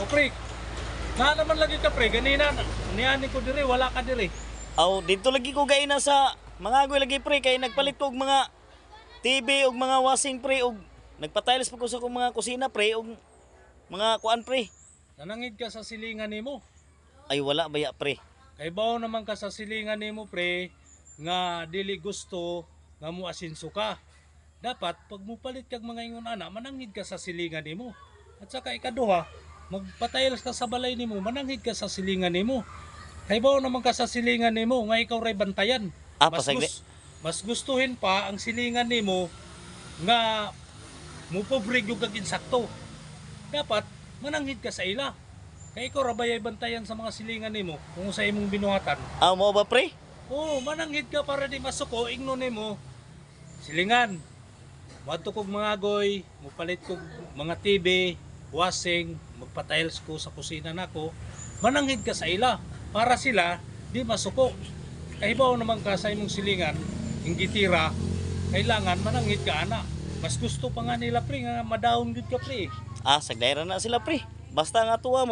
O pre, na naman lagi ka pre, ganina, niyani ko dire, wala ka dire. Aw, dito lagi ko gaina sa mga agoy lagi pre kay nagpalit ko og mga TV og mga washing pre og nagpa-tiles pa ko sa kong mga kusina pre og mga kuan pre. Nanangid ka sa silingan nimo. Ay wala baya pre. Kay bawo naman ka sa silingan nimo pre, nga dili gusto nga mo asinso ka. Dapat pag mo palit kag mga ingon ana, manangid ka sa silingan nimo. At saka ikaduha, magpatiles ka sa balay nimo, manangid ka sa silingan nimo. Kay bawo naman ka sa silingan nimo nga ikaw ray bantayan. Ah, pasagli. Mas gustuhin pa ang silingan nimo nga mupobrig yung kag insakto. Dapat mananghid ka sa ila. Kay ikaw rabayay bantayan sa mga silingan nimo kung sa imong binuhatan. Aw mo ba pre? Oo, mananghid ka para di masuko ingno nimo. Silingan. Wadto kog mga agoy, mupalit kog mga TV, washing, magpa-tiles ko sa kusina nako. Mananghid ka sa ila para sila di masuko. Kay bawo naman ka sa imong silingan, ing gitira, kailangan mananghid ka ana. Mas gusto pa nga nila pre nga madawon gud ka pre. Ah, sagdayra na sila pre. Basta nga tuwa mo